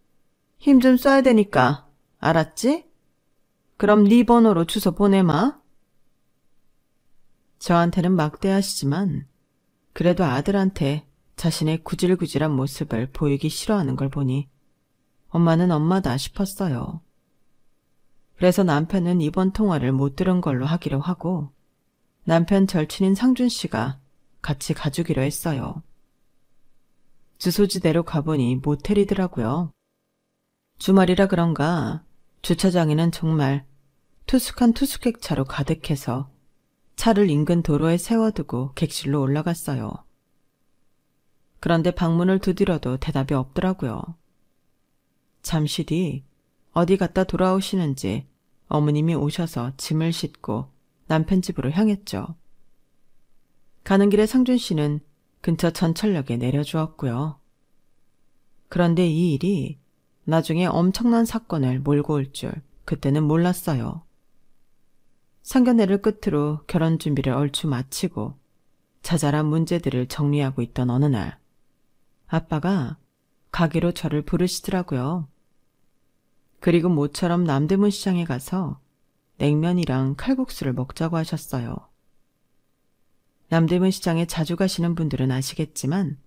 힘 좀 써야 되니까. 알았지? 그럼 네 번호로 주소 보내마. 저한테는 막대하시지만 그래도 아들한테 자신의 구질구질한 모습을 보이기 싫어하는 걸 보니 엄마는 엄마다 싶었어요. 그래서 남편은 이번 통화를 못 들은 걸로 하기로 하고 남편 절친인 상준 씨가 같이 가주기로 했어요. 주소지대로 가보니 모텔이더라고요. 주말이라 그런가 주차장에는 정말 투숙한 투숙객차로 가득해서 차를 인근 도로에 세워두고 객실로 올라갔어요. 그런데 방문을 두드려도 대답이 없더라고요. 잠시 뒤 어디 갔다 돌아오시는지 어머님이 오셔서 짐을 싣고 남편 집으로 향했죠. 가는 길에 상준 씨는 근처 전철역에 내려주었고요. 그런데 이 일이 나중에 엄청난 사건을 몰고 올 줄 그때는 몰랐어요. 상견례를 끝으로 결혼 준비를 얼추 마치고 자잘한 문제들을 정리하고 있던 어느 날 아빠가 가게로 저를 부르시더라고요. 그리고 모처럼 남대문 시장에 가서 냉면이랑 칼국수를 먹자고 하셨어요. 남대문 시장에 자주 가시는 분들은 아시겠지만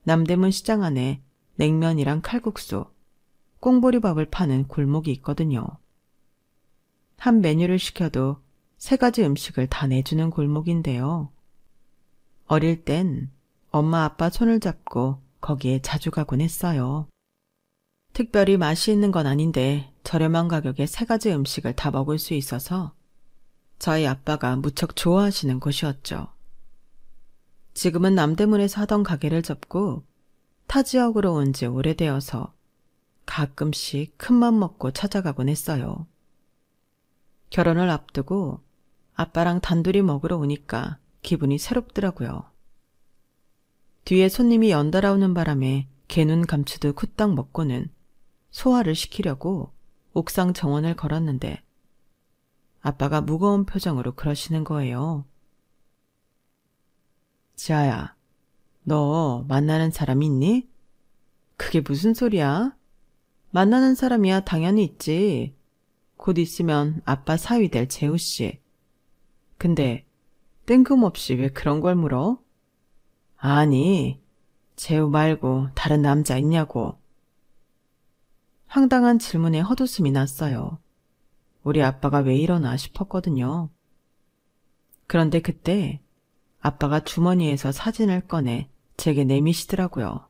남대문 시장 안에 냉면이랑 칼국수, 꽁보리밥을 파는 골목이 있거든요. 한 메뉴를 시켜도 3가지 음식을 다 내주는 골목인데요. 어릴 땐 엄마 아빠 손을 잡고 거기에 자주 가곤 했어요. 특별히 맛이 있는 건 아닌데 저렴한 가격에 3가지 음식을 다 먹을 수 있어서 저희 아빠가 무척 좋아하시는 곳이었죠. 지금은 남대문에서 하던 가게를 접고 타 지역으로 온 지 오래되어서 가끔씩 큰맘 먹고 찾아가곤 했어요. 결혼을 앞두고 아빠랑 단둘이 먹으러 오니까 기분이 새롭더라고요. 뒤에 손님이 연달아 오는 바람에 개눈 감추듯 후딱 먹고는 소화를 시키려고 옥상 정원을 걸었는데 아빠가 무거운 표정으로 그러시는 거예요. 지아야, 너 만나는 사람 있니? 그게 무슨 소리야? 만나는 사람이야 당연히 있지. 곧 있으면 아빠 사위 될 재우씨. 근데 뜬금없이 왜 그런 걸 물어? 아니, 재우 말고 다른 남자 있냐고. 황당한 질문에 헛웃음이 났어요. 우리 아빠가 왜 이러나 싶었거든요. 그런데 그때 아빠가 주머니에서 사진을 꺼내 제게 내미시더라고요.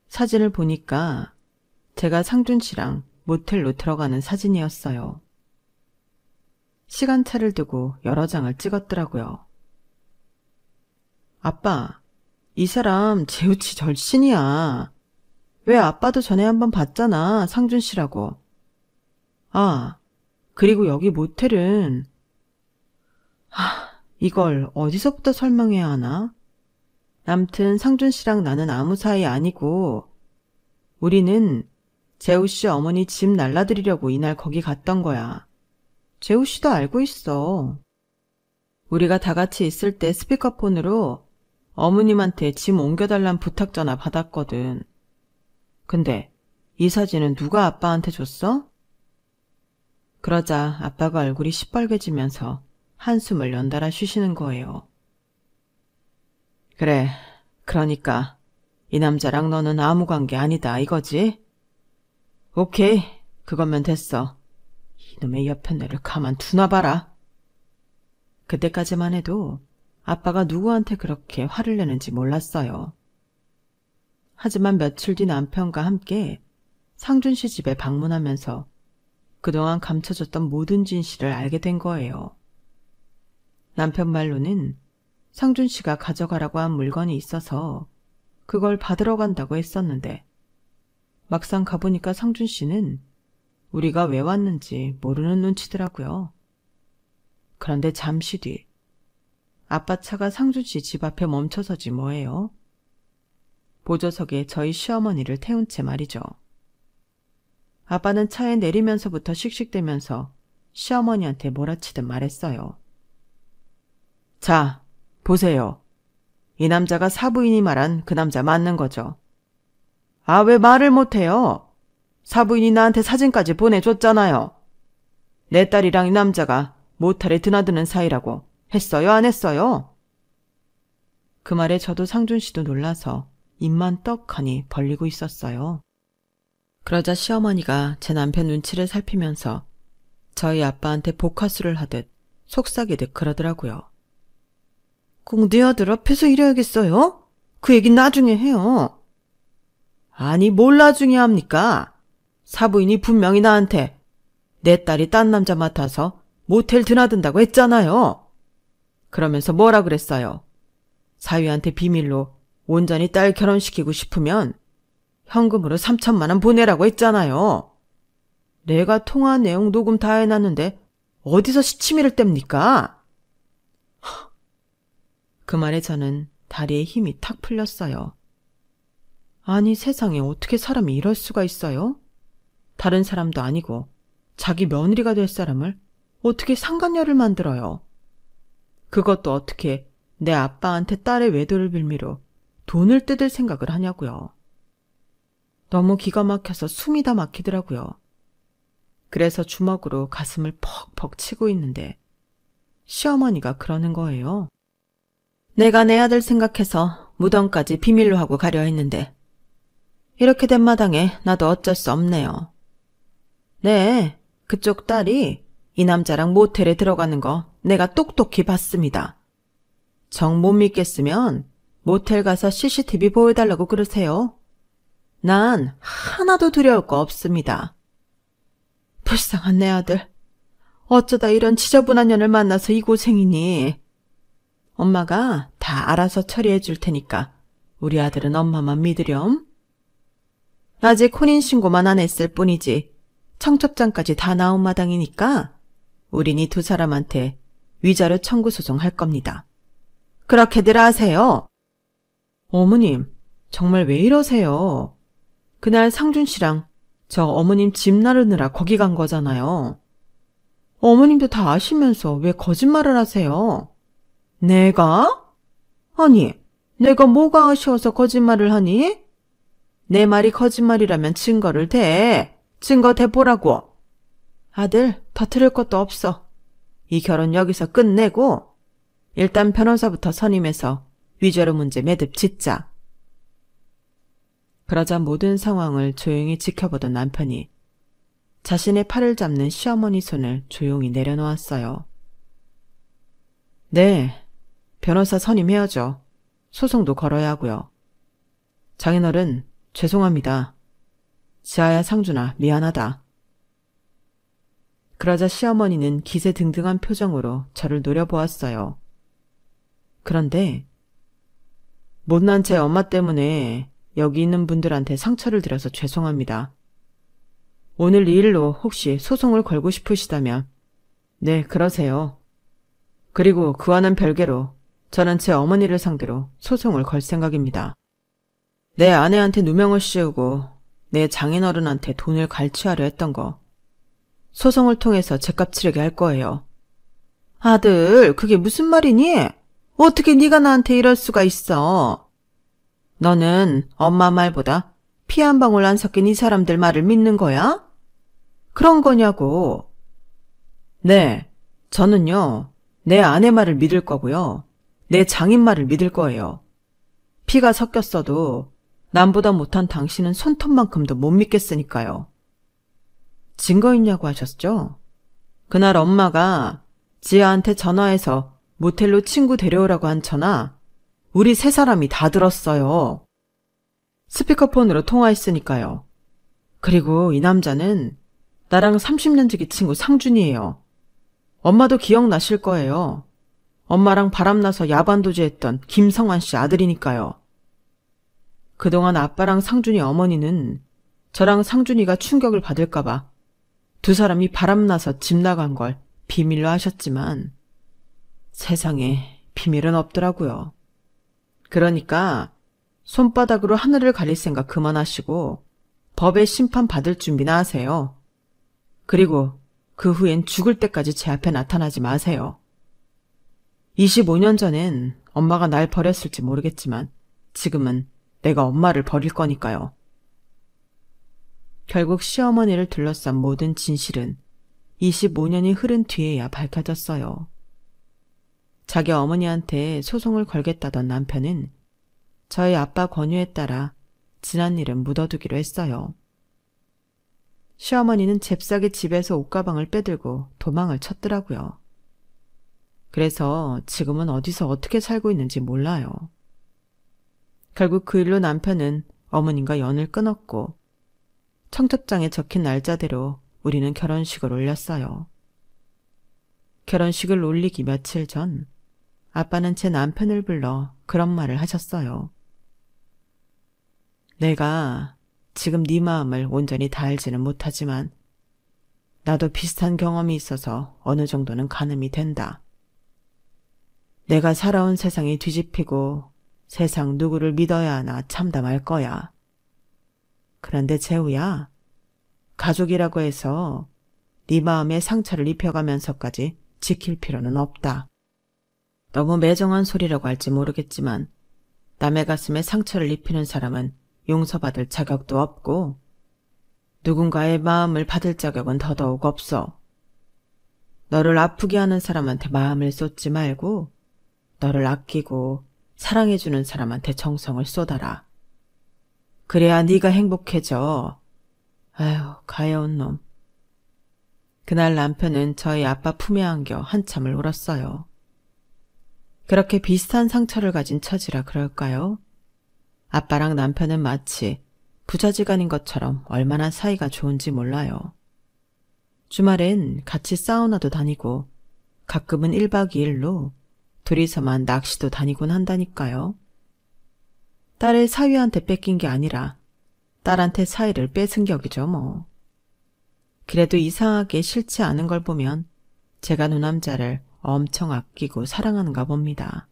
사진을 보니까 제가 상준 씨랑 모텔로 들어가는 사진이었어요. 시간차를 두고 여러 장을 찍었더라고요. 아빠, 이 사람 재우치 절친이야. 왜 아빠도 전에 한번 봤잖아, 상준 씨라고. 아, 그리고 여기 모텔은... 이걸 어디서부터 설명해야 하나? 남튼 상준 씨랑 나는 아무 사이 아니고 우리는 재우 씨 어머니 집 날라드리려고 이날 거기 갔던 거야. 재우 씨도 알고 있어. 우리가 다 같이 있을 때 스피커폰으로 어머님한테 짐 옮겨달란 부탁 전화 받았거든. 근데 이 사진은 누가 아빠한테 줬어? 그러자 아빠가 얼굴이 시뻘개지면서 한숨을 연달아 쉬시는 거예요. 그래, 그러니까 이 남자랑 너는 아무 관계 아니다 이거지? 오케이, 그거면 됐어. 이놈의 여편네를 가만 두나봐라. 그때까지만 해도 아빠가 누구한테 그렇게 화를 내는지 몰랐어요. 하지만 며칠 뒤 남편과 함께 상준 씨 집에 방문하면서 그동안 감춰졌던 모든 진실을 알게 된 거예요. 남편 말로는 상준 씨가 가져가라고 한 물건이 있어서 그걸 받으러 간다고 했었는데 막상 가보니까 상준 씨는 우리가 왜 왔는지 모르는 눈치더라고요. 그런데 잠시 뒤 아빠 차가 상준 씨 집 앞에 멈춰서지 뭐예요. 보조석에 저희 시어머니를 태운 채 말이죠. 아빠는 차에 내리면서부터 씩씩대면서 시어머니한테 몰아치듯 말했어요. 자, 보세요. 이 남자가 사부인이 말한 그 남자 맞는 거죠. 아, 왜 말을 못해요? 사부인이 나한테 사진까지 보내줬잖아요. 내 딸이랑 이 남자가 모텔에 드나드는 사이라고 했어요, 안 했어요? 그 말에 저도 상준 씨도 놀라서 입만 떡하니 벌리고 있었어요. 그러자 시어머니가 제 남편 눈치를 살피면서 저희 아빠한테 복화술을 하듯 속삭이듯 그러더라고요. 꼭 네 아들 앞에서 이래야겠어요? 그 얘긴 나중에 해요. 아니, 뭘 나중에 합니까? 사부인이 분명히 나한테 내 딸이 딴 남자 맡아서 모텔 드나든다고 했잖아요. 그러면서 뭐라 그랬어요? 사위한테 비밀로 온전히 딸 결혼시키고 싶으면 현금으로 3천만 원 보내라고 했잖아요. 내가 통화한 내용 녹음 다 해놨는데 어디서 시치미를 뗍니까? 그 말에 저는 다리에 힘이 탁 풀렸어요. 아니, 세상에 어떻게 사람이 이럴 수가 있어요? 다른 사람도 아니고 자기 며느리가 될 사람을 어떻게 상간녀를 만들어요? 그것도 어떻게 내 아빠한테 딸의 외도를 빌미로 돈을 뜯을 생각을 하냐고요. 너무 기가 막혀서 숨이 다 막히더라고요. 그래서 주먹으로 가슴을 퍽퍽 치고 있는데 시어머니가 그러는 거예요. 내가 내 아들 생각해서 무덤까지 비밀로 하고 가려 했는데 이렇게 된 마당에 나도 어쩔 수 없네요. 네, 그쪽 딸이 이 남자랑 모텔에 들어가는 거 내가 똑똑히 봤습니다. 정 못 믿겠으면 모텔 가서 CCTV 보여달라고 그러세요. 난 하나도 두려울 거 없습니다. 불쌍한 내 아들. 어쩌다 이런 지저분한 년을 만나서 이 고생이니. 엄마가 다 알아서 처리해 줄 테니까 우리 아들은 엄마만 믿으렴. 아직 혼인신고만 안 했을 뿐이지 청첩장까지 다 나온 마당이니까 우린 이 두 사람한테 위자료 청구 소송할 겁니다. 그렇게들 하세요. 어머님, 정말 왜 이러세요? 그날 상준 씨랑 저 어머님 집 나르느라 거기 간 거잖아요. 어머님도 다 아시면서 왜 거짓말을 하세요? 내가? 아니, 내가 뭐가 아쉬워서 거짓말을 하니? 내 말이 거짓말이라면 증거를 대. 증거 대보라고. 아들, 더 들을 것도 없어. 이 결혼 여기서 끝내고 일단 변호사부터 선임해서 위자료 문제 매듭 짓자. 그러자 모든 상황을 조용히 지켜보던 남편이 자신의 팔을 잡는 시어머니 손을 조용히 내려놓았어요. 네, 변호사 선임해야죠. 소송도 걸어야 하고요. 장인어른, 죄송합니다. 지아야, 상준아, 미안하다. 그러자 시어머니는 기세등등한 표정으로 저를 노려보았어요. 그런데 못난 제 엄마 때문에 여기 있는 분들한테 상처를 드려서 죄송합니다. 오늘 이 일로 혹시 소송을 걸고 싶으시다면 네, 그러세요. 그리고 그와는 별개로 저는 제 어머니를 상대로 소송을 걸 생각입니다. 내 아내한테 누명을 씌우고 내 장인어른한테 돈을 갈취하려 했던 거 소송을 통해서 제값 치르게 할 거예요. 아들, 그게 무슨 말이니? 어떻게 네가 나한테 이럴 수가 있어? 너는 엄마 말보다 피 한 방울 안 섞인 이 사람들 말을 믿는 거야? 그런 거냐고. 네, 저는요, 내 아내 말을 믿을 거고요. 내 장인 말을 믿을 거예요. 피가 섞였어도 남보다 못한 당신은 손톱만큼도 못 믿겠으니까요. 증거 있냐고 하셨죠? 그날 엄마가 지아한테 전화해서 모텔로 친구 데려오라고 한 전화 우리 세 사람이 다 들었어요. 스피커폰으로 통화했으니까요. 그리고 이 남자는 나랑 30년 지기 친구 상준이에요. 엄마도 기억나실 거예요. 엄마랑 바람나서 야반도주했던 김성환 씨 아들이니까요. 그동안 아빠랑 상준이 어머니는 저랑 상준이가 충격을 받을까봐 두 사람이 바람나서 집 나간 걸 비밀로 하셨지만 세상에 비밀은 없더라고요. 그러니까 손바닥으로 하늘을 가릴 생각 그만하시고 법의 심판 받을 준비나 하세요. 그리고 그 후엔 죽을 때까지 제 앞에 나타나지 마세요. 25년 전엔 엄마가 날 버렸을지 모르겠지만 지금은 내가 엄마를 버릴 거니까요. 결국 시어머니를 둘러싼 모든 진실은 25년이 흐른 뒤에야 밝혀졌어요. 자기 어머니한테 소송을 걸겠다던 남편은 저희 아빠 권유에 따라 지난 일은 묻어두기로 했어요. 시어머니는 잽싸게 집에서 옷가방을 빼들고 도망을 쳤더라고요. 그래서 지금은 어디서 어떻게 살고 있는지 몰라요. 결국 그 일로 남편은 어머님과 연을 끊었고 청첩장에 적힌 날짜대로 우리는 결혼식을 올렸어요. 결혼식을 올리기 며칠 전 아빠는 제 남편을 불러 그런 말을 하셨어요. 내가 지금 네 마음을 온전히 다 알지는 못하지만 나도 비슷한 경험이 있어서 어느 정도는 가늠이 된다. 내가 살아온 세상이 뒤집히고 세상 누구를 믿어야 하나 참담할 거야. 그런데 재우야, 가족이라고 해서 네 마음에 상처를 입혀가면서까지 지킬 필요는 없다. 너무 매정한 소리라고 할지 모르겠지만 남의 가슴에 상처를 입히는 사람은 용서받을 자격도 없고 누군가의 마음을 받을 자격은 더더욱 없어. 너를 아프게 하는 사람한테 마음을 쏟지 말고 너를 아끼고 사랑해주는 사람한테 정성을 쏟아라. 그래야 네가 행복해져. 아휴, 가여운 놈. 그날 남편은 저희 아빠 품에 안겨 한참을 울었어요. 그렇게 비슷한 상처를 가진 처지라 그럴까요? 아빠랑 남편은 마치 부자지간인 것처럼 얼마나 사이가 좋은지 몰라요. 주말엔 같이 사우나도 다니고 가끔은 1박 2일로 둘이서만 낚시도 다니곤 한다니까요. 딸을 사위한테 뺏긴 게 아니라 딸한테 사위를 뺏은 격이죠 뭐. 그래도 이상하게 싫지 않은 걸 보면 제가 누남자를 엄청 아끼고 사랑하는가 봅니다.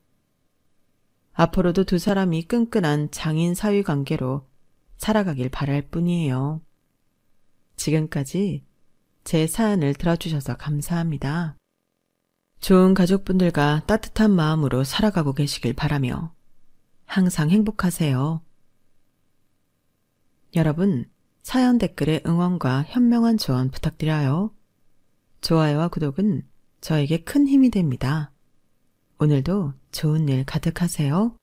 앞으로도 두 사람이 끈끈한 장인 사위 관계로 살아가길 바랄 뿐이에요. 지금까지 제 사연을 들어주셔서 감사합니다. 좋은 가족분들과 따뜻한 마음으로 살아가고 계시길 바라며 항상 행복하세요. 여러분, 사연 댓글에 응원과 현명한 조언 부탁드려요. 좋아요와 구독은 저에게 큰 힘이 됩니다. 오늘도 좋은 일 가득하세요.